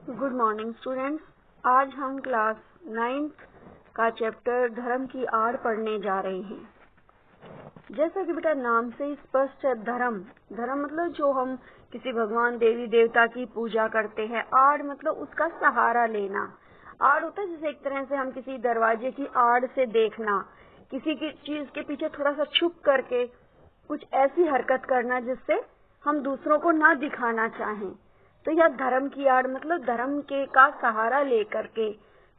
Good morning students. आज हम class 9th का चैप्टर धर्म की आड़ पढ़ने जा रहे हैं। जैसा कि बेटा नाम से स्पष्ट है, धर्म मतलब जो हम किसी भगवान देवी देवता की पूजा करते हैं। आड़ मतलब उसका सहारा लेना। आड़ होता है जैसे एक तरह से हम किसी दरवाजे की आड़ से देखना, किसी की चीज के पीछे थोड़ा सा छुप करके कुछ ऐसी हरकत करना जिससे हम दूसरों को ना दिखाना चाहें। तो यह धर्म की आड़ मतलब धर्म के का सहारा लेकर के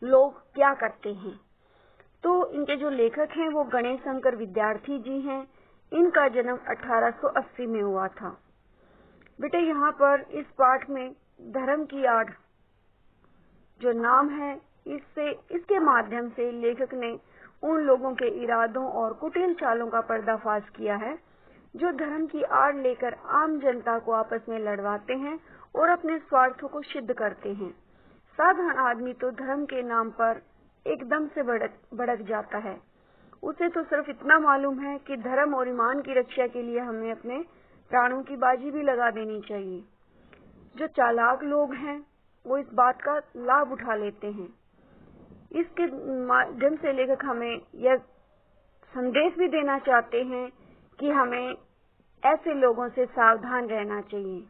लोग क्या करते हैं। तो इनके जो लेखक हैं वो गणेश शंकर विद्यार्थी जी हैं। इनका जन्म 1880 में हुआ था। बेटे यहाँ पर इस पाठ में धर्म की आड़ जो नाम है, इसके माध्यम से लेखक ने उन लोगों के इरादों और कुटिल चालों का पर्दाफाश किया है जो धर्म की आड़ लेकर आम जनता को आपस में लड़वाते हैं और अपने स्वार्थों को सिद्ध करते हैं। साधारण आदमी तो धर्म के नाम पर एकदम से भड़क जाता है। उसे तो सिर्फ इतना मालूम है कि धर्म और ईमान की रक्षा के लिए हमें अपने प्राणों की बाजी भी लगा देनी चाहिए। जो चालाक लोग हैं वो इस बात का लाभ उठा लेते हैं। इसके माध्यम से लेखक हमें यह संदेश भी देना चाहते हैं कि हमें ऐसे लोगों से सावधान रहना चाहिए।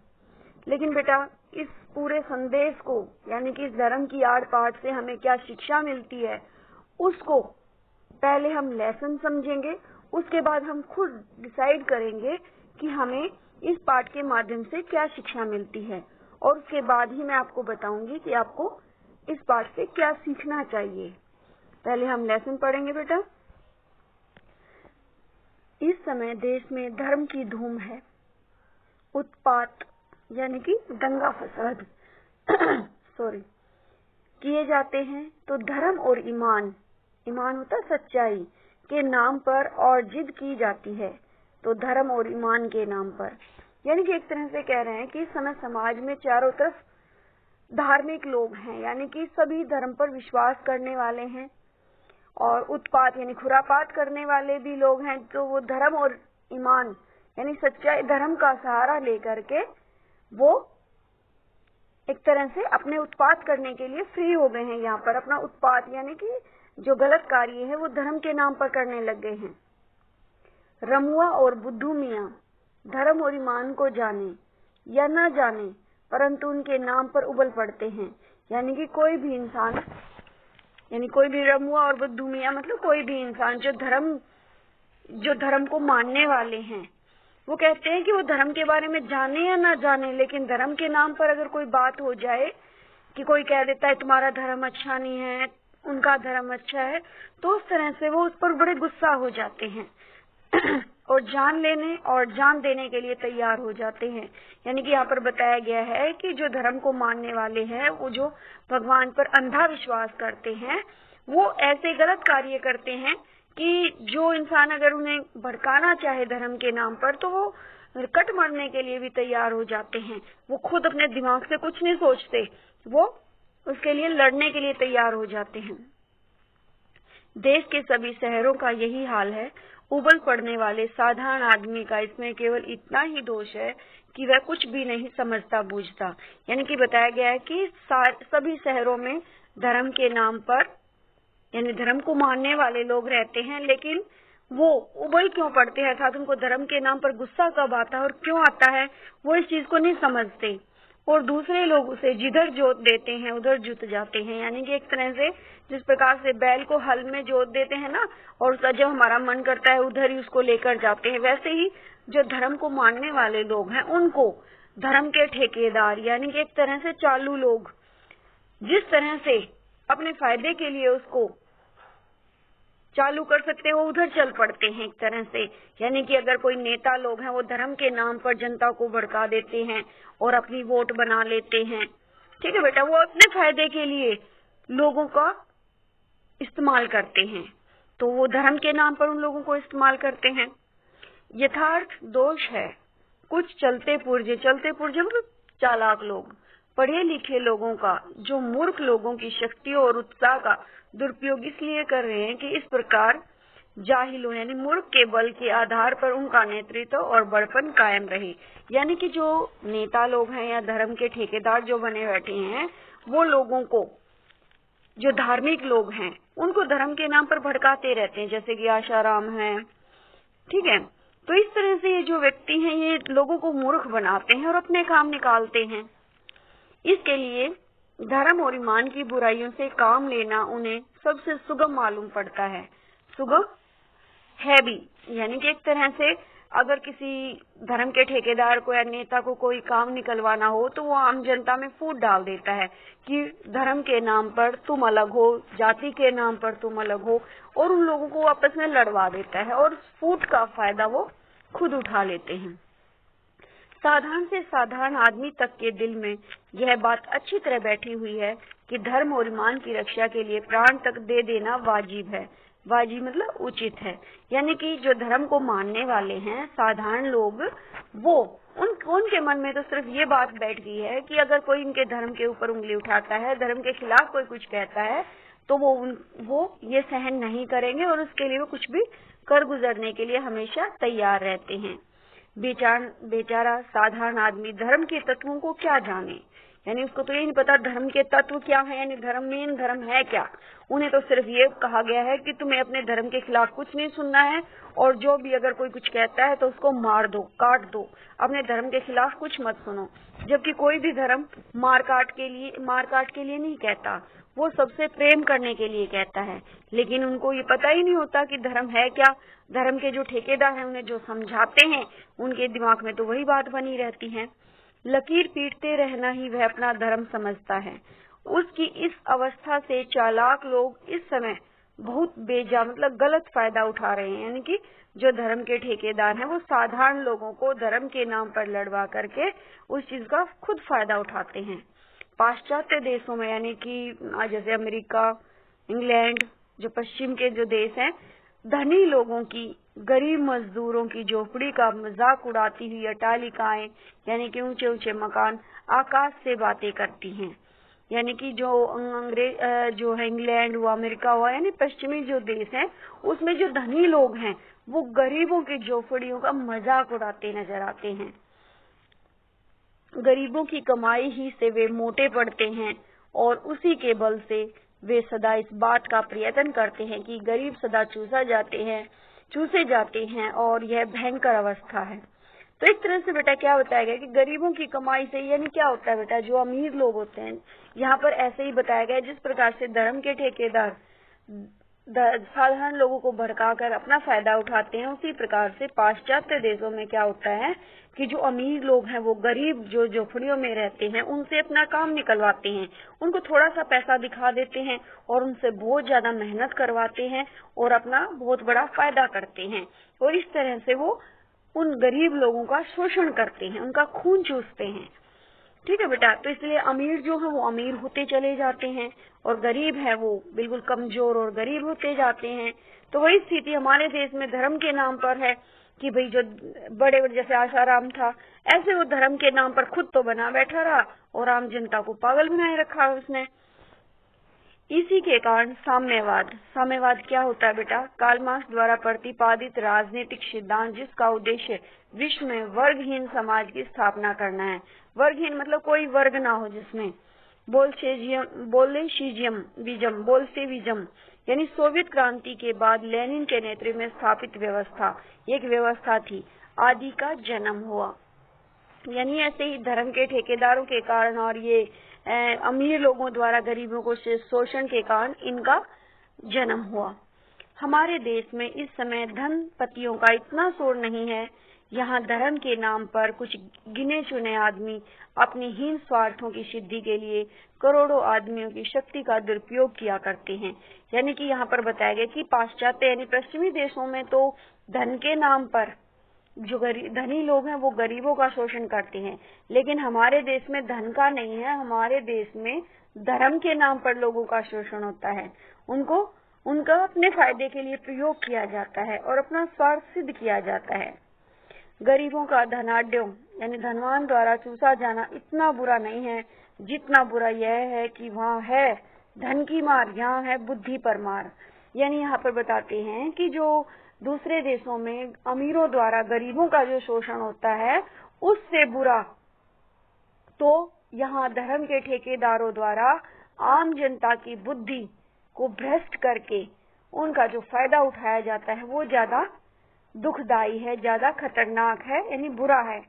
लेकिन बेटा इस पूरे संदेश को यानी कि इस धर्म की आड़ पाठ से हमें क्या शिक्षा मिलती है, उसको पहले हम लेसन समझेंगे, उसके बाद हम खुद डिसाइड करेंगे कि हमें इस पाठ के माध्यम से क्या शिक्षा मिलती है, और उसके बाद ही मैं आपको बताऊंगी कि आपको इस पाठ से क्या सीखना चाहिए। पहले हम लेसन पढ़ेंगे बेटा। इस समय देश में धर्म की धूम है। उत्पात यानी कि दंगा फसाद किए जाते हैं। तो धर्म और ईमान होता है सच्चाई के नाम पर और जिद की जाती है। तो धर्म और ईमान के नाम पर यानी कि एक तरह से कह रहे हैं कि इस समय समाज में चारों तरफ धार्मिक लोग हैं, यानी कि सभी धर्म पर विश्वास करने वाले हैं, और उत्पात यानी खुरापात करने वाले भी लोग हैं। तो वो धर्म और ईमान यानी सच्चाई धर्म का सहारा लेकर के वो एक तरह से अपने उत्पात करने के लिए फ्री हो गए हैं। यहाँ पर अपना उत्पात यानी कि जो गलत कार्य है वो धर्म के नाम पर करने लग गए हैं। रमुआ और बुद्धू मियाँ धर्म और ईमान को जाने या न जाने परंतु उनके नाम पर उबल पड़ते हैं। यानी कि कोई भी इंसान यानी कोई भी रमुआ और बुद्धू मियाँ मतलब कोई भी इंसान जो धर्म को मानने वाले हैं, वो कहते हैं कि वो धर्म के बारे में जाने या ना जाने, लेकिन धर्म के नाम पर अगर कोई बात हो जाए कि कोई कह देता है तुम्हारा धर्म अच्छा नहीं है, उनका धर्म अच्छा है, तो उस तरह से वो उस पर बड़े गुस्सा हो जाते हैं और जान लेने और जान देने के लिए तैयार हो जाते हैं। यानी कि यहाँ पर बताया गया है कि जो धर्म को मानने वाले हैं, वो जो भगवान पर अंधा विश्वास करते हैं, वो ऐसे गलत कार्य करते हैं कि जो इंसान अगर उन्हें भड़काना चाहे धर्म के नाम पर तो वो कट मारने के लिए भी तैयार हो जाते हैं। वो खुद अपने दिमाग से कुछ नहीं सोचते, वो उसके लिए लड़ने के लिए तैयार हो जाते हैं। देश के सभी शहरों का यही हाल है। उबल पड़ने वाले साधारण आदमी का इसमें केवल इतना ही दोष है कि वह कुछ भी नहीं समझता बूझता। यानी कि बताया गया है कि सभी शहरों में धर्म के नाम पर यानी धर्म को मानने वाले लोग रहते हैं, लेकिन वो उबल क्यों पड़ते हैं, अर्थात उनको धर्म के नाम पर गुस्सा कब आता है और क्यों आता है, वो इस चीज को नहीं समझते और दूसरे लोग उसे जिधर जोत देते हैं उधर जुत जाते हैं। यानी कि एक तरह से जिस प्रकार से बैल को हल में जोत देते हैं ना, और उसका जब हमारा मन करता है उधर ही उसको लेकर जाते हैं, वैसे ही जो धर्म को मानने वाले लोग हैं उनको धर्म के ठेकेदार यानी कि एक तरह से चालू लोग जिस तरह से अपने फायदे के लिए उसको चालू कर सकते हैं वो उधर चल पड़ते हैं एक तरह से। यानी कि अगर कोई नेता लोग हैं वो धर्म के नाम पर जनता को भड़का देते हैं और अपनी वोट बना लेते हैं। ठीक है बेटा, वो अपने फायदे के लिए लोगों का इस्तेमाल करते हैं, तो वो धर्म के नाम पर उन लोगों को इस्तेमाल करते हैं। यथार्थ दोष है कुछ चलते पुर्जे मतलब चालाक लोग पढ़े लिखे लोगों का जो मूर्ख लोगों की शक्तियों और उत्साह का दुरुपयोग इसलिए कर रहे हैं कि इस प्रकार जाहिलों यानी मूर्ख के बल के आधार पर उनका नेतृत्व और बड़पन कायम रहे। यानी कि जो नेता लोग हैं या धर्म के ठेकेदार जो बने बैठे हैं, वो लोगों को, जो धार्मिक लोग हैं, उनको धर्म के नाम पर भड़काते रहते हैं, जैसे कि आशाराम है, ठीक है। तो इस तरह से ये जो व्यक्ति हैं, ये लोगों को मूर्ख बनाते हैं और अपने काम निकालते हैं। इसके लिए धर्म और ईमान की बुराइयों से काम लेना उन्हें सबसे सुगम मालूम पड़ता है। सुगम है भी, यानी कि एक तरह से अगर किसी धर्म के ठेकेदार को या नेता को कोई काम निकलवाना हो तो वो आम जनता में फूट डाल देता है कि धर्म के नाम पर तुम अलग हो, जाति के नाम पर तुम अलग हो, और उन लोगों को आपस में लड़वा देता है और फूट का फायदा वो खुद उठा लेते हैं। साधारण से साधारण आदमी तक के दिल में यह बात अच्छी तरह बैठी हुई है कि धर्म और ईमान की रक्षा के लिए प्राण तक दे देना वाजिब है। वाजिब मतलब उचित है, यानी कि जो धर्म को मानने वाले हैं साधारण लोग, वो उनके मन में तो सिर्फ ये बात बैठ गई है कि अगर कोई इनके धर्म के ऊपर उंगली उठाता है, धर्म के खिलाफ कोई कुछ कहता है, तो वो ये सहन नहीं करेंगे और उसके लिए वो कुछ भी कर गुजरने के लिए हमेशा तैयार रहते हैं। बेचारा साधारण आदमी धर्म के तत्वों को क्या जाने, यानी उसको तो ये नहीं पता धर्म के तत्व क्या है, यानी धर्म है क्या। उन्हें तो सिर्फ ये कहा गया है कि तुम्हें अपने धर्म के खिलाफ कुछ नहीं सुनना है, और जो भी अगर कोई कुछ कहता है तो उसको मार दो, काट दो, अपने धर्म के खिलाफ कुछ मत सुनो। जबकि कोई भी धर्म मार काट के लिए नहीं कहता, वो सबसे प्रेम करने के लिए कहता है। लेकिन उनको ये पता ही नहीं होता कि धर्म है क्या। धर्म के जो ठेकेदार हैं उन्हें जो समझाते हैं, उनके दिमाग में तो वही बात बनी रहती है। लकीर पीटते रहना ही वह अपना धर्म समझता है। उसकी इस अवस्था से चालाक लोग इस समय बहुत मतलब गलत फायदा उठा रहे हैं, यानी कि जो धर्म के ठेकेदार हैं वो साधारण लोगों को धर्म के नाम पर लड़वा करके उस चीज का खुद फायदा उठाते हैं। पाश्चात्य देशों में, यानी कि जैसे अमेरिका, इंग्लैंड, जो पश्चिम के जो देश हैं, धनी लोगों की, गरीब मजदूरों की झोपड़ी का मजाक उड़ाती हुई अट्टालिकाएं, यानी कि ऊंचे ऊंचे मकान आकाश से बातें करती हैं। यानी कि जो जो है इंग्लैंड हुआ, अमेरिका हुआ, यानी पश्चिमी जो देश हैं, उसमें जो धनी लोग हैं वो गरीबों की झोपड़ियों का मजाक उड़ाते नजर आते हैं। गरीबों की कमाई ही से वे मोटे पड़ते हैं और उसी के बल से वे सदा इस बात का प्रयत्न करते हैं कि गरीब सदा चूसे जाते हैं और यह भयंकर अवस्था है। तो एक तरह से बेटा क्या बताया गया कि गरीबों की कमाई से, यानी क्या होता है बेटा, जो अमीर लोग होते हैं, यहाँ पर ऐसे ही बताया गया जिस प्रकार से धर्म के ठेकेदार साधारण लोगों को भड़काकर अपना फायदा उठाते हैं, उसी प्रकार से पाश्चात्य देशों में क्या होता है कि जो अमीर लोग हैं वो गरीब जो झोपड़ियों में रहते हैं उनसे अपना काम निकलवाते हैं, उनको थोड़ा सा पैसा दिखा देते हैं और उनसे बहुत ज्यादा मेहनत करवाते हैं और अपना बहुत बड़ा फायदा करते हैं, और इस तरह से वो उन गरीब लोगों का शोषण करते हैं, उनका खून चूसते हैं। ठीक है बेटा, तो इसलिए अमीर जो है वो अमीर होते चले जाते हैं और गरीब है वो बिल्कुल कमजोर और गरीब होते जाते हैं। तो वही स्थिति हमारे देश में धर्म के नाम पर है कि भाई जो बड़े बड़े जैसे आशाराम था, ऐसे वो धर्म के नाम पर खुद तो बना बैठा रहा और आम जनता को पागल बनाए रखा उसने। इसी के कारण साम्यवाद क्या होता है बेटा? कार्ल मार्क्स द्वारा प्रतिपादित राजनीतिक सिद्धांत जिसका उद्देश्य विश्व में वर्गहीन समाज की स्थापना करना है। वर्गहीन मतलब कोई वर्ग ना हो, जिसमें बोल्शेविज्म यानी सोवियत क्रांति के बाद लेनिन के नेतृत्व में स्थापित व्यवस्था, एक व्यवस्था थी, आदि का जन्म हुआ। यानी ऐसे ही धर्म के ठेकेदारों के कारण और ये अमीर लोगों द्वारा गरीबों को शोषण के कारण इनका जन्म हुआ। हमारे देश में इस समय धनपतियों का इतना शोर नहीं है। यहाँ धर्म के नाम पर कुछ गिने चुने आदमी अपनी हीन स्वार्थों की सिद्धि के लिए करोड़ों आदमियों की शक्ति का दुरुपयोग किया करते हैं। यानी कि यहाँ पर बताया गया कि पाश्चात्य यानी पश्चिमी देशों में तो धन के नाम पर जो धनी लोग हैं वो गरीबों का शोषण करते हैं, लेकिन हमारे देश में धन का नहीं है, हमारे देश में धर्म के नाम पर लोगों का शोषण होता है। उनका अपने फायदे के लिए प्रयोग किया जाता है और अपना स्वार्थ सिद्ध किया जाता है। गरीबों का धनाढ्यों यानी धनवान द्वारा चूसा जाना इतना बुरा नहीं है जितना बुरा यह है कि वहाँ है धन की मार, यहाँ है बुद्धि पर मार। यानी यहाँ पर बताते हैं कि जो दूसरे देशों में अमीरों द्वारा गरीबों का जो शोषण होता है उससे बुरा तो यहाँ धर्म के ठेकेदारों द्वारा आम जनता की बुद्धि को भ्रष्ट करके उनका जो फायदा उठाया जाता है वो ज्यादा दुखदाई है, ज्यादा खतरनाक है, यानी बुरा है।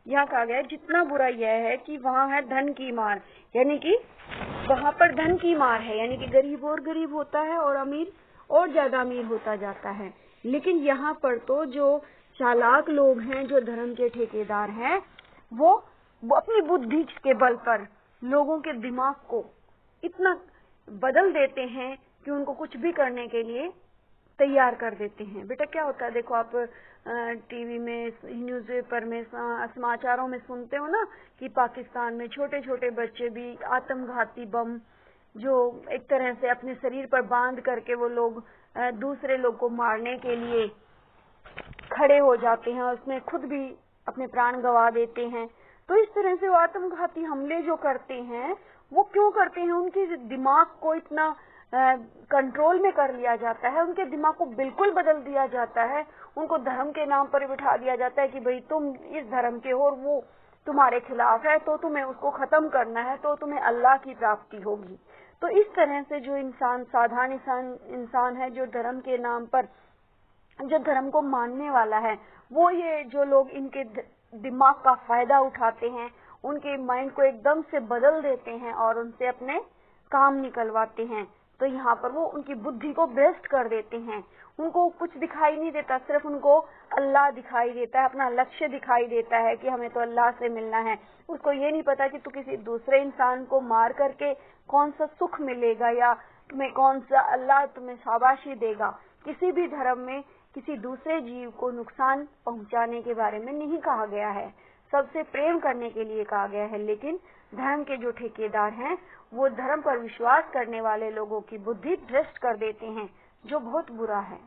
यहाँ कहा गया जितना बुरा यह है कि वहाँ है धन की मार, यानी कि वहाँ पर धन की मार है, यानी कि गरीब और गरीब होता है और अमीर और ज्यादा अमीर होता जाता है। लेकिन यहाँ पर तो जो चालाक लोग हैं, जो धर्म के ठेकेदार हैं, वो अपनी बुद्धि के बल पर लोगों के दिमाग को इतना बदल देते हैं कि उनको कुछ भी करने के लिए तैयार कर देते हैं। बेटा क्या होता है, देखो आप टीवी में, न्यूज़पेपर में, समाचारों में सुनते हो ना कि पाकिस्तान में छोटे छोटे बच्चे भी आत्मघाती बम जो एक तरह से अपने शरीर पर बांध करके वो लोग दूसरे लोग को मारने के लिए खड़े हो जाते हैं, उसमें खुद भी अपने प्राण गंवा देते हैं। तो इस तरह से वो आत्मघाती हमले जो करते हैं वो क्यों करते हैं? उनके दिमाग को इतना कंट्रोल में कर लिया जाता है, उनके दिमाग को बिल्कुल बदल दिया जाता है, उनको धर्म के नाम पर बिठा दिया जाता है कि भाई तुम इस धर्म के हो और वो तुम्हारे खिलाफ है, तो तुम्हें उसको खत्म करना है, तो तुम्हें अल्लाह की प्राप्ति होगी। तो इस तरह से जो इंसान, साधारण इंसान है, जो धर्म के नाम पर, जो धर्म को मानने वाला है, वो ये जो लोग इनके दिमाग का फायदा उठाते हैं, उनके माइंड को एकदम से बदल देते हैं और उनसे अपने काम निकलवाते हैं। तो यहाँ पर वो उनकी बुद्धि को भ्रष्ट कर देते हैं, उनको कुछ दिखाई नहीं देता, सिर्फ उनको अल्लाह दिखाई देता है, अपना लक्ष्य दिखाई देता है कि हमें तो अल्लाह से मिलना है। उसको ये नहीं पता कि तू किसी दूसरे इंसान को मार करके कौन सा सुख मिलेगा या तुम्हें कौन सा अल्लाह तुम्हें शाबाशी देगा। किसी भी धर्म में किसी दूसरे जीव को नुकसान पहुंचाने के बारे में नहीं कहा गया है, सबसे प्रेम करने के लिए कहा गया है। लेकिन धर्म के जो ठेकेदार हैं वो धर्म पर विश्वास करने वाले लोगों की बुद्धि भ्रष्ट कर देते हैं, जो बहुत बुरा है।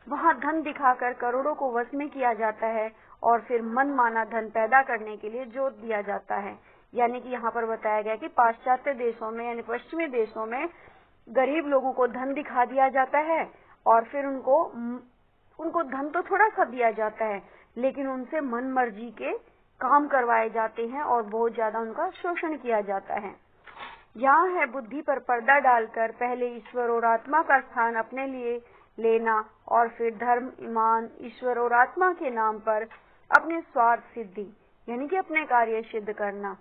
वहाँ धन दिखाकर करोड़ों को वश में किया जाता है और फिर मनमाना धन पैदा करने के लिए जोत दिया जाता है। यानी कि यहाँ पर बताया गया कि पाश्चात्य देशों में, यानी पश्चिमी देशों में गरीब लोगों को धन दिखा दिया जाता है और फिर उनको धन तो थोड़ा सा दिया जाता है, लेकिन उनसे मन मर्जी के काम करवाए जाते हैं और बहुत ज्यादा उनका शोषण किया जाता है। यहाँ है बुद्धि पर पर्दा डालकर पहले ईश्वर और आत्मा का स्थान अपने लिए लेना और फिर धर्म, ईमान, ईश्वर और आत्मा के नाम पर अपने स्वार्थ सिद्धि, यानी कि अपने कार्य सिद्ध करना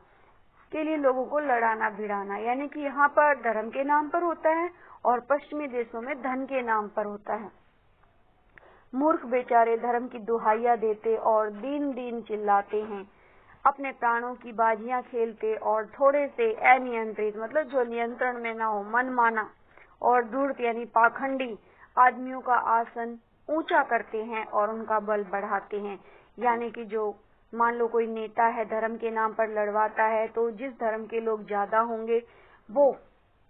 के लिए लोगों को लड़ाना भिड़ाना। यानी कि यहाँ पर धर्म के नाम पर होता है और पश्चिमी देशों में धन के नाम पर होता है। मूर्ख बेचारे धर्म की दुहाइयां देते और दीन दीन चिल्लाते हैं, अपने प्राणों की बाजियां खेलते और थोड़े से अनियंत्रित, मतलब जो नियंत्रण में ना हो, मनमाना और धूर्त यानी पाखंडी आदमियों का आसन ऊंचा करते हैं और उनका बल बढ़ाते हैं। यानी कि जो मान लो कोई नेता है, धर्म के नाम पर लड़वाता है, तो जिस धर्म के लोग ज्यादा होंगे वो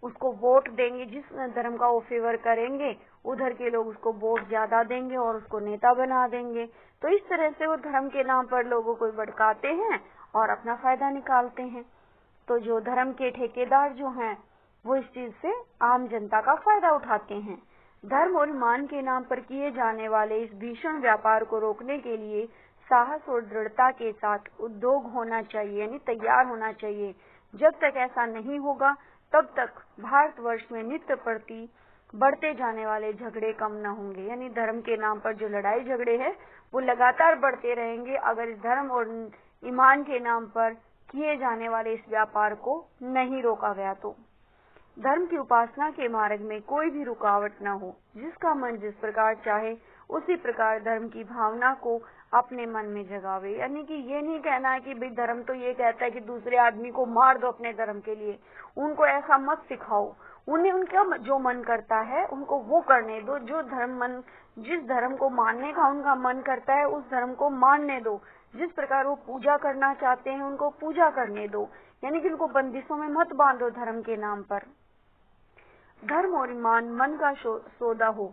उसको वोट देंगे, जिस धर्म का वो फेवर करेंगे उधर के लोग उसको वोट ज्यादा देंगे और उसको नेता बना देंगे। तो इस तरह से वो धर्म के नाम पर लोगों को भड़काते हैं और अपना फायदा निकालते हैं। तो जो धर्म के ठेकेदार जो हैं वो इस चीज से आम जनता का फायदा उठाते हैं। धर्म और ईमान के नाम पर किए जाने वाले इस भीषण व्यापार को रोकने के लिए साहस और दृढ़ता के साथ उद्योग होना चाहिए, यानी तैयार होना चाहिए। जब तक ऐसा नहीं होगा तब तक भारतवर्ष में नित्य प्रति बढ़ते जाने वाले झगड़े कम न होंगे। यानी धर्म के नाम पर जो लड़ाई झगड़े हैं वो लगातार बढ़ते रहेंगे अगर इस धर्म और ईमान के नाम पर किए जाने वाले इस व्यापार को नहीं रोका गया तो। धर्म की उपासना के मार्ग में कोई भी रुकावट न हो, जिसका मन जिस प्रकार चाहे उसी प्रकार धर्म की भावना को अपने मन में जगावे। यानी कि ये नहीं कहना है कि भाई धर्म तो ये कहता है कि दूसरे आदमी को मार दो अपने धर्म के लिए, उनको ऐसा मत सिखाओ। उन्हें उनका जो मन करता है उनको वो करने दो, जो जिस धर्म को मानने का उनका मन करता है उस धर्म को मानने दो, जिस प्रकार वो पूजा करना चाहते हैं उनको पूजा करने दो। यानी कि उनको बंदिशों में मत बांधो धर्म के नाम पर। धर्म और ईमान मन का सौदा हो,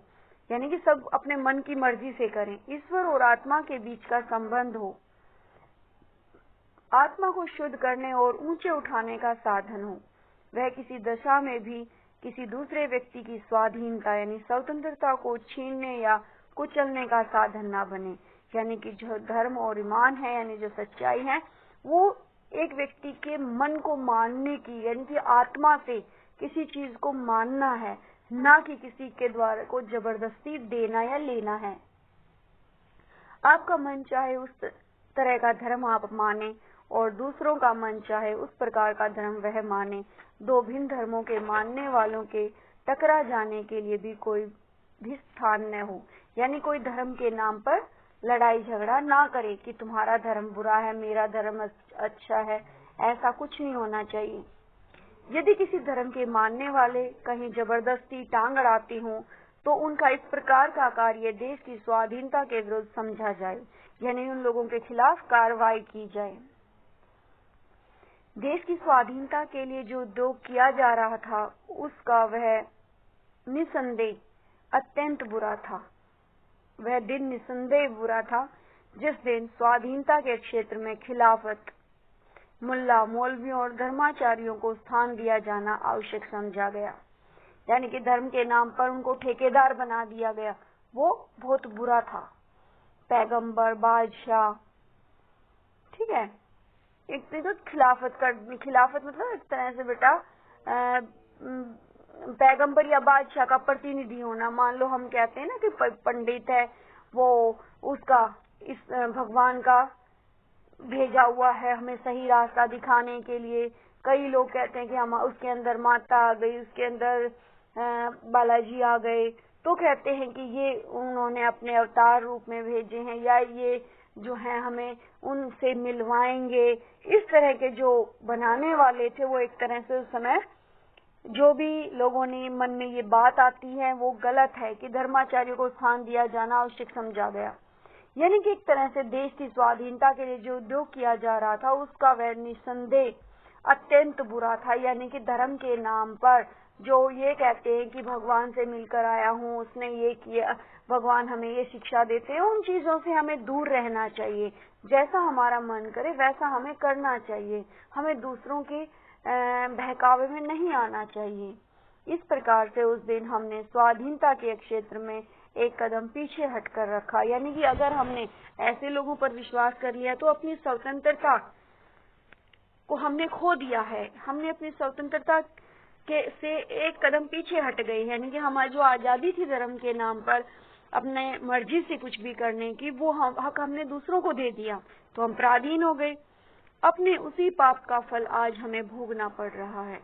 यानी कि सब अपने मन की मर्जी से करें। ईश्वर और आत्मा के बीच का संबंध हो, आत्मा को शुद्ध करने और ऊंचे उठाने का साधन हो। वह किसी दशा में भी किसी दूसरे व्यक्ति की स्वाधीनता यानी स्वतंत्रता को छीनने या कुचलने का साधन ना बने। यानी कि जो धर्म और ईमान है यानी जो सच्चाई है वो एक व्यक्ति के मन को मानने की यानी कि आत्मा से किसी चीज को मानना है, ना कि किसी के द्वारा को जबरदस्ती देना या लेना है। आपका मन चाहे उस तरह का धर्म आप माने और दूसरों का मन चाहे उस प्रकार का धर्म वह माने। दो भिन्न धर्मों के मानने वालों के टकरा जाने के लिए भी कोई भी स्थान न हो। यानी कोई धर्म के नाम पर लड़ाई झगड़ा ना करे कि तुम्हारा धर्म बुरा है, मेरा धर्म अच्छा है, ऐसा कुछ नहीं होना चाहिए। यदि किसी धर्म के मानने वाले कहीं जबरदस्ती टांग अड़ाते हों तो उनका इस प्रकार का कार्य देश की स्वाधीनता के विरुद्ध समझा जाए, यानी उन लोगों के खिलाफ कार्रवाई की जाए। देश की स्वाधीनता के लिए जो उद्योग किया जा रहा था उसका वह निसंदेह अत्यंत बुरा था। वह दिन निसंदेह बुरा था जिस दिन स्वाधीनता के क्षेत्र में खिलाफत, मुल्ला, मौलवियों और धर्माचार्यों को स्थान दिया जाना आवश्यक समझा गया। यानी कि धर्म के नाम पर उनको ठेकेदार बना दिया गया, वो बहुत बुरा था। पैगंबर, बादशाह, ठीक है, एक तो खिलाफत मतलब एक तरह से बेटा पैगंबर या बादशाह का प्रतिनिधि होना। मान लो हम कहते हैं ना कि पंडित है, वो उसका इस भगवान का भेजा हुआ है हमें सही रास्ता दिखाने के लिए। कई लोग कहते हैं कि हम उसके अंदर माता आ गई, उसके अंदर बालाजी आ गए, तो कहते हैं कि ये उन्होंने अपने अवतार रूप में भेजे हैं या ये जो है हमें उनसे मिलवाएंगे। इस तरह के जो बनाने वाले थे वो एक तरह से उस समय जो भी लोगों ने मन में ये बात आती है वो गलत है कि धर्माचार्यों को स्थान दिया जाना आवश्यक समझा गया। यानी कि एक तरह से देश की स्वाधीनता के लिए जो उद्योग किया जा रहा था उसका वह निसंदेह अत्यंत बुरा था। यानी कि धर्म के नाम पर जो ये कहते हैं कि भगवान से मिलकर आया हूँ, उसने ये किया, भगवान हमें ये शिक्षा देते हैं, उन चीजों से हमें दूर रहना चाहिए। जैसा हमारा मन करे वैसा हमें करना चाहिए, हमें दूसरों के बहकावे में नहीं आना चाहिए। इस प्रकार से उस दिन हमने स्वाधीनता के क्षेत्र में एक कदम पीछे हटकर रखा। यानी कि अगर हमने ऐसे लोगों पर विश्वास कर लिया तो अपनी स्वतंत्रता को हमने खो दिया है, हमने अपनी स्वतंत्रता से एक कदम पीछे हट गए। यानी कि हमारी जो आजादी थी धर्म के नाम पर अपने मर्जी से कुछ भी करने की, वो हक हमने दूसरों को दे दिया, तो हम पराधीन हो गए। अपने उसी पाप का फल आज हमें भोगना पड़ रहा है।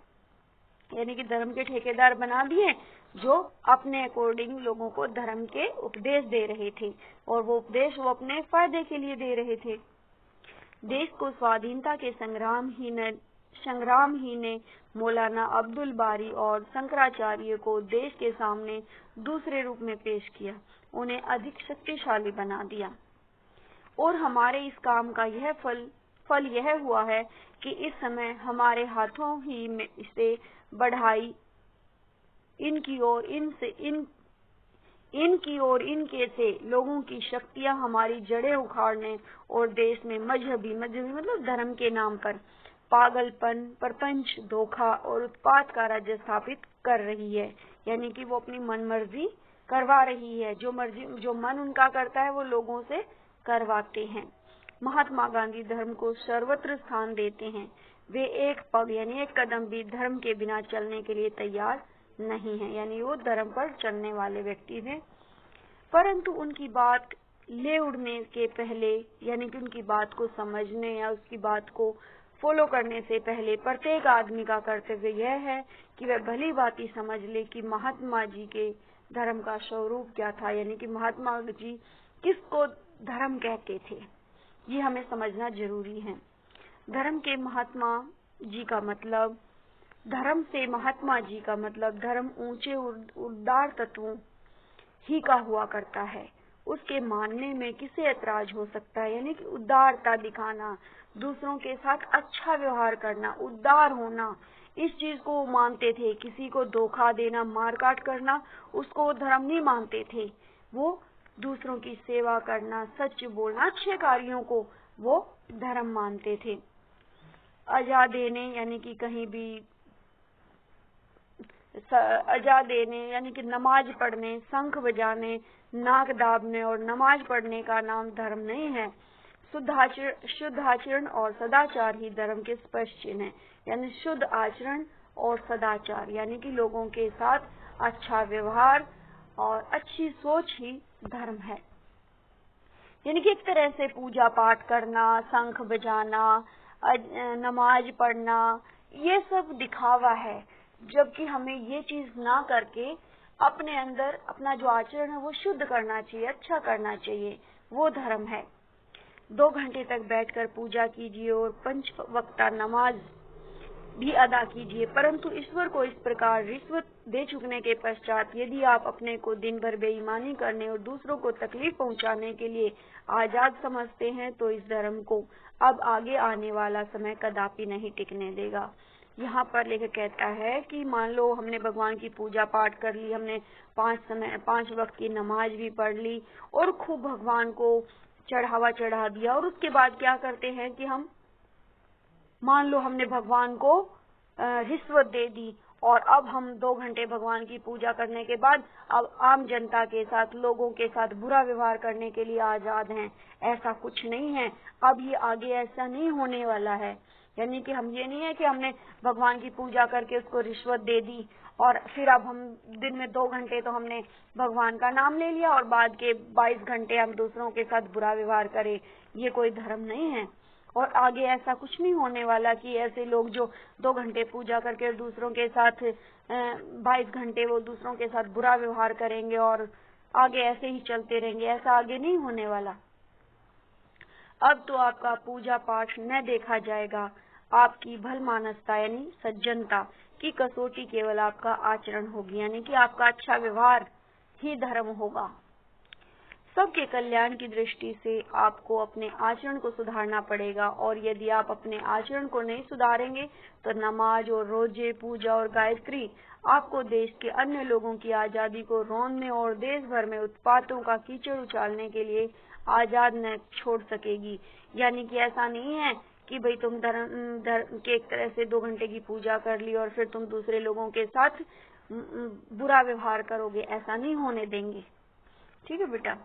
यानी कि धर्म के ठेकेदार बना दिए जो अपने अकॉर्डिंग लोगों को धर्म के उपदेश दे रहे थे और वो उपदेश वो अपने फायदे के लिए दे रहे थे। देश को स्वाधीनता के संग्राम ही ने मौलाना अब्दुल बारी और शंकराचार्य को देश के सामने दूसरे रूप में पेश किया, उन्हें अधिक शक्तिशाली बना दिया। और हमारे इस काम का यह फल यह हुआ है कि इस समय हमारे हाथों ही में से बढ़ाई इनकी और इनके से लोगों की शक्तियां हमारी जड़ें उखाड़ने और देश में मजहबी मतलब धर्म के नाम पर पागलपन, प्रपंच, धोखा और उत्पात का राज्य स्थापित कर रही है। यानी कि वो अपनी मनमर्जी करवा रही है, जो मन उनका करता है वो लोगों से करवाते हैं। महात्मा गांधी धर्म को सर्वत्र स्थान देते हैं। वे एक पग यानी एक कदम भी धर्म के बिना चलने के लिए तैयार नहीं है। यानी वो धर्म पर चलने वाले व्यक्ति हैं, परंतु उनकी बात ले उड़ने के पहले यानी कि उनकी बात को समझने या उसकी बात को फॉलो करने से पहले प्रत्येक आदमी का कर्तव्य यह है कि वह भली भांति समझ ले कि महात्मा जी के धर्म का स्वरूप क्या था। यानी कि महात्मा जी किसको धर्म कहते थे, ये हमें समझना जरूरी है। धर्म के महात्मा जी का मतलब, धर्म से महात्मा जी का मतलब धर्म ऊंचे उदार तत्वों ही का हुआ करता है। उसके मानने में किसे ऐतराज हो सकता है? यानी कि उदारता दिखाना, दूसरों के साथ अच्छा व्यवहार करना, उदार होना, इस चीज को मानते थे। किसी को धोखा देना, मारकाट करना, उसको धर्म नहीं मानते थे। वो दूसरों की सेवा करना, सच बोलना, अच्छे कार्यों को वो धर्म मानते थे। अजा देने यानी कि कहीं भी अजा देने यानी कि नमाज पढ़ने, शंख बजाने, नाक दाबने और नमाज पढ़ने का नाम धर्म नहीं है। शुद्ध आचरण और सदाचार ही धर्म के स्पष्ट चिन्ह है। यानी शुद्ध आचरण और सदाचार यानी कि लोगों के साथ अच्छा व्यवहार और अच्छी सोच ही धर्म है। यानी कि एक तरह से पूजा पाठ करना, शंख बजाना, नमाज पढ़ना, ये सब दिखावा है, जबकि हमें ये चीज ना करके अपने अंदर अपना जो आचरण है वो शुद्ध करना चाहिए, अच्छा करना चाहिए, वो धर्म है। 2 घंटे तक बैठकर पूजा कीजिए और 5 वक्ता नमाज भी अदा कीजिए, परंतु ईश्वर को इस प्रकार रिश्वत दे चुकने के पश्चात यदि आप अपने को दिन भर बेईमानी करने और दूसरों को तकलीफ पहुंचाने के लिए आजाद समझते हैं तो इस धर्म को अब आगे आने वाला समय कदापि नहीं टिकने देगा। यहाँ पर लेखक कहता है कि मान लो हमने भगवान की पूजा पाठ कर ली, हमने 5 वक्त की नमाज भी पढ़ ली और खूब भगवान को चढ़ावा चढ़ा दिया, और उसके बाद क्या करते हैं कि हम मान लो हमने भगवान को रिश्वत दे दी और अब हम 2 घंटे भगवान की पूजा करने के बाद अब आम जनता के साथ, लोगों के साथ बुरा व्यवहार करने के लिए आजाद हैं। ऐसा कुछ नहीं है, अब ये आगे ऐसा नहीं होने वाला है। यानी कि हम ये नहीं है कि हमने भगवान की पूजा करके उसको रिश्वत दे दी और फिर अब हम दिन में 2 घंटे तो हमने भगवान का नाम ले लिया और बाद के 22 घंटे हम दूसरों के साथ बुरा व्यवहार करें। ये कोई धर्म नहीं है और आगे ऐसा कुछ नहीं होने वाला कि ऐसे लोग जो 2 घंटे पूजा करके दूसरों के साथ 22 घंटे वो दूसरों के साथ बुरा व्यवहार करेंगे और आगे ऐसे ही चलते रहेंगे। ऐसा आगे नहीं होने वाला। अब तो आपका पूजा पाठ न देखा जाएगा, आपकी भलमानसता यानी सज्जनता की कसौटी केवल आपका आचरण होगी, यानी कि आपका अच्छा व्यवहार ही धर्म होगा। सबके कल्याण की दृष्टि से आपको अपने आचरण को सुधारना पड़ेगा, और यदि आप अपने आचरण को नहीं सुधारेंगे तो नमाज और रोजे, पूजा और गायत्री आपको देश के अन्य लोगों की आजादी को रोनने और देश भर में उत्पातों का कीचड़ उछालने के लिए आजाद न छोड़ सकेगी। यानी कि ऐसा नहीं है कि भाई तुम धर्म के एक तरह से 2 घंटे की पूजा कर ली और फिर तुम दूसरे लोगों के साथ बुरा व्यवहार करोगे, ऐसा नहीं होने देंगे। ठीक है बेटा।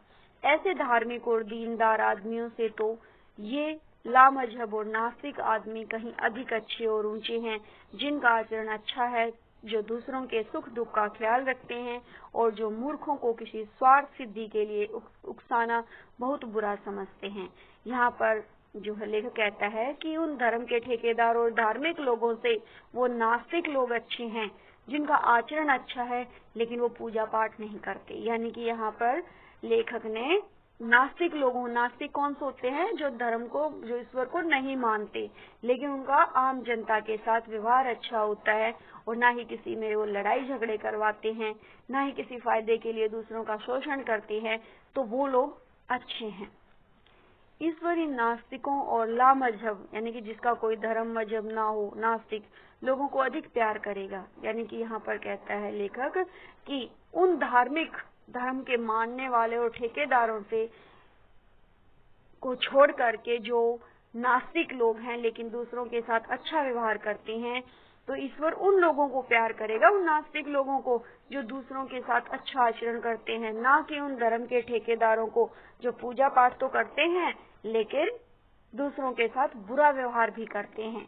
ऐसे धार्मिक और दीनदार आदमियों से तो ये लामजहब और नास्तिक आदमी कहीं अधिक अच्छे और ऊंचे हैं, जिनका आचरण अच्छा है, जो दूसरों के सुख दुख का ख्याल रखते हैं और जो मूर्खों को किसी स्वार्थ सिद्धि के लिए उकसाना बहुत बुरा समझते हैं। यहाँ पर जो लेखक कहता है कि उन धर्म के ठेकेदार और धार्मिक लोगों से वो नास्तिक लोग अच्छे हैं, जिनका आचरण अच्छा है लेकिन वो पूजा पाठ नहीं करते। यानी कि यहाँ पर लेखक ने नास्तिक कौन से होते हैं? जो धर्म को, जो ईश्वर को नहीं मानते, लेकिन उनका आम जनता के साथ व्यवहार अच्छा होता है और ना ही किसी में वो लड़ाई झगड़े करवाते हैं, ना ही किसी फायदे के लिए दूसरों का शोषण करते हैं, तो वो लोग अच्छे हैं। ईश्वरी नास्तिकों और लामजहब यानी कि जिसका कोई धर्म मजहब ना हो, नास्तिक लोगों को अधिक प्यार करेगा। यानी कि यहाँ पर कहता है लेखक कि उन धार्मिक धर्म के मानने वाले और ठेकेदारों से को छोड़ करके जो नास्तिक लोग हैं लेकिन दूसरों के साथ अच्छा व्यवहार करते हैं, तो ईश्वर उन लोगों को प्यार करेगा, उन नास्तिक लोगों को जो दूसरों के साथ अच्छा आचरण करते हैं, ना कि उन धर्म के ठेकेदारों को जो पूजा पाठ तो करते हैं लेकिन दूसरों के साथ बुरा व्यवहार भी करते हैं।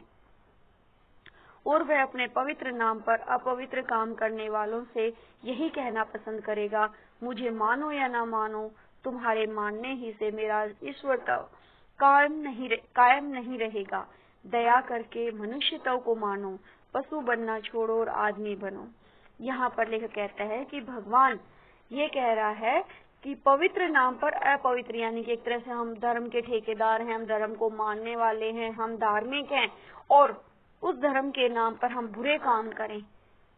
और वह अपने पवित्र नाम पर अपवित्र काम करने वालों से यही कहना पसंद करेगा, मुझे मानो या ना मानो, तुम्हारे मानने ही से मेरा ईश्वरत्व कायम नहीं रहेगा। दया करके मनुष्यत्व को मानो, पशु बनना छोड़ो और आदमी बनो। यहाँ पर लेखक कहता है कि भगवान ये कह रहा है कि पवित्र नाम पर अपवित्र, यानी कि एक तरह से हम धर्म के ठेकेदार हैं, हम धर्म को मानने वाले हैं, हम धार्मिक हैं और उस धर्म के नाम पर हम बुरे काम करें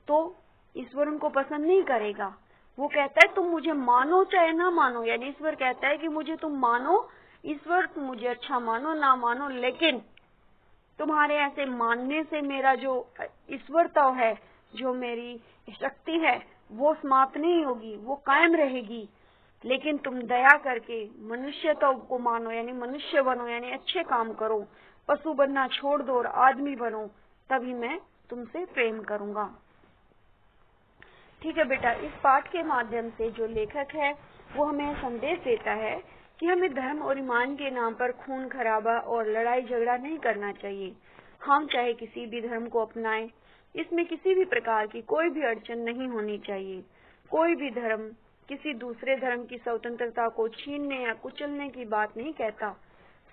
तो ईश्वर उनको पसंद नहीं करेगा। वो कहता है तुम मुझे मानो चाहे ना मानो, यानी ईश्वर कहता है कि मुझे तुम मानो, ईश्वर तुम मुझे अच्छा मानो ना मानो, लेकिन तुम्हारे ऐसे मानने से मेरा जो ईश्वरत्व है, जो मेरी शक्ति है, वो समाप्त नहीं होगी, वो कायम रहेगी। लेकिन तुम दया करके मनुष्यत्व को मानो, यानी मनुष्य बनो, यानी अच्छे काम करो, पशु बनना छोड़ दो और आदमी बनो, तभी मैं तुमसे प्रेम करूंगा। ठीक है बेटा, इस पाठ के माध्यम से जो लेखक है वो हमें संदेश देता है कि हमें धर्म और ईमान के नाम पर खून खराबा और लड़ाई झगड़ा नहीं करना चाहिए। हम चाहे किसी भी धर्म को अपनाएं, इसमें किसी भी प्रकार की कोई भी अड़चन नहीं होनी चाहिए। कोई भी धर्म किसी दूसरे धर्म की स्वतंत्रता को छीनने या कुचलने की बात नहीं कहता।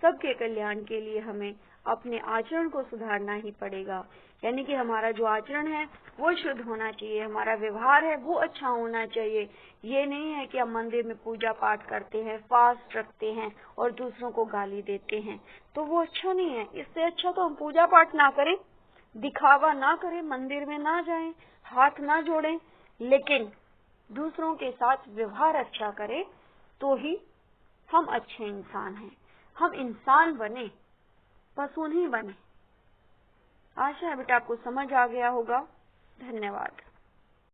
सबके कल्याण के लिए हमें अपने आचरण को सुधारना ही पड़ेगा, यानी कि हमारा जो आचरण है वो शुद्ध होना चाहिए, हमारा व्यवहार है वो अच्छा होना चाहिए। ये नहीं है कि हम मंदिर में पूजा पाठ करते हैं, फास्ट रखते हैं और दूसरों को गाली देते हैं, तो वो अच्छा नहीं है। इससे अच्छा तो हम पूजा पाठ ना करें, दिखावा ना करें, मंदिर में ना जाएं, हाथ ना जोड़ें, लेकिन दूसरों के साथ व्यवहार अच्छा करें, तो ही हम अच्छे इंसान हैं। हम इंसान बने, पशु नहीं बने। आशा है बेटा आपको समझ आ गया होगा। धन्यवाद।